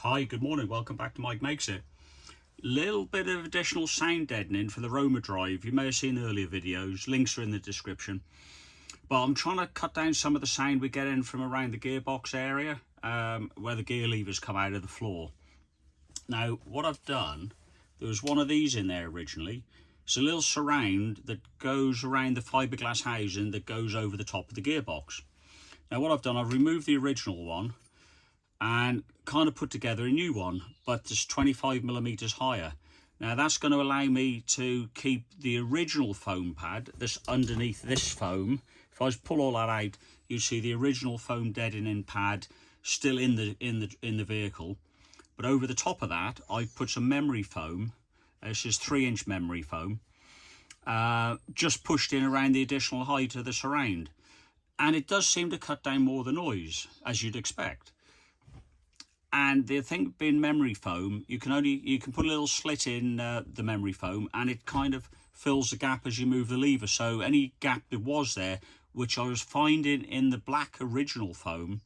Hi, good morning, welcome back to Mike Makes It. Little bit of additional sound deadening for the Roamerdrive. You may have seen earlier videos, links are in the description. But I'm trying to cut down some of the sound we get in from around the gearbox area, where the gear levers come out of the floor. Now, what I've done, there was one of these in there originally. It's a little surround that goes around the fiberglass housing that goes over the top of the gearbox. Now what I've done, I've removed the original one and kind of put together a new one, but it's 25mm higher. Now that's going to allow me to keep the original foam pad, this underneath this foam. If I pull all that out, you see the original foam deadening pad still in the vehicle. But over the top of that, I put some memory foam. This is 3-inch memory foam, just pushed in around the additional height of the surround. And it does seem to cut down more the noise, as you'd expect. And the thing being memory foam, you can put a little slit in the memory foam, and it kind of fills the gap as you move the lever. So any gap that was there, which I was finding in the black original foam,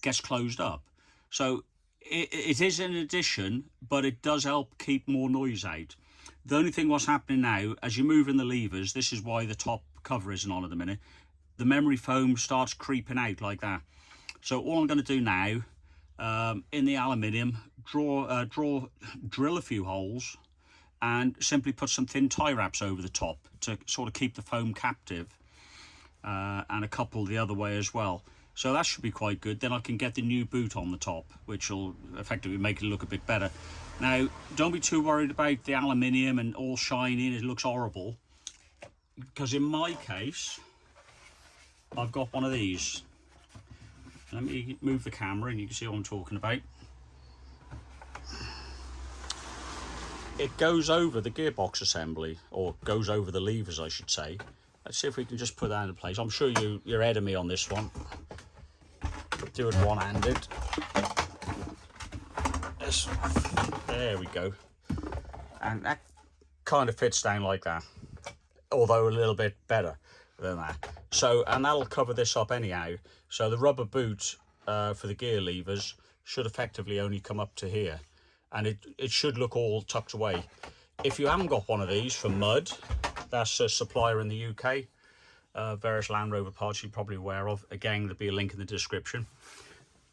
gets closed up. So it is an addition, but it does help keep more noise out. The only thing what's happening now, as you move in the levers, this is why the top cover isn't on at the minute, the memory foam starts creeping out like that. So all I'm going to do now, in the aluminium, drill a few holes and simply put some thin tie wraps over the top to sort of keep the foam captive, and a couple the other way as well. So that should be quite good. Then I can get the new boot on the top, which will effectively make it look a bit better. Now, don't be too worried about the aluminium and all shiny and it looks horrible, because in my case, I've got one of these. Let me move the camera and you can see what I'm talking about. It goes over the gearbox assembly, or goes over the levers, I should say. Let's see if we can just put that in place. I'm sure you're ahead of me on this one. Do it one-handed. There we go. And that kind of fits down like that, although a little bit better than that. So, and that'll cover this up anyhow. So the rubber boot for the gear levers should effectively only come up to here, and it should look all tucked away. If you haven't got one of these for mud, that's a supplier in the UK. Various Land Rover parts you're probably aware of. Again, there'll be a link in the description.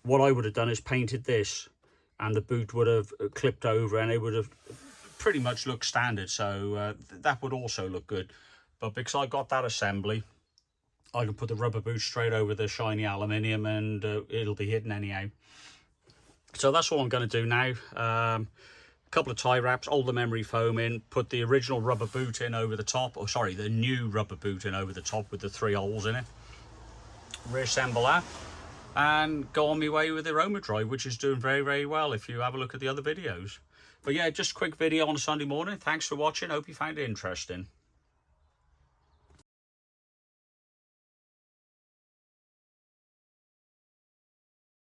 What I would have done is painted this, and the boot would have clipped over, and it would have pretty much looked standard. So that would also look good. But because I got that assembly, I can put the rubber boot straight over the shiny aluminium, and it'll be hidden anyhow. So that's what I'm going to do now. A couple of tie wraps, hold the memory foam in, put the original rubber boot in over the top, or sorry, the new rubber boot in over the top with the 3 holes in it. Reassemble that and go on my way with the Roamerdrive, which is doing very, very well if you have a look at the other videos. But yeah, just a quick video on a Sunday morning. Thanks for watching. Hope you found it interesting.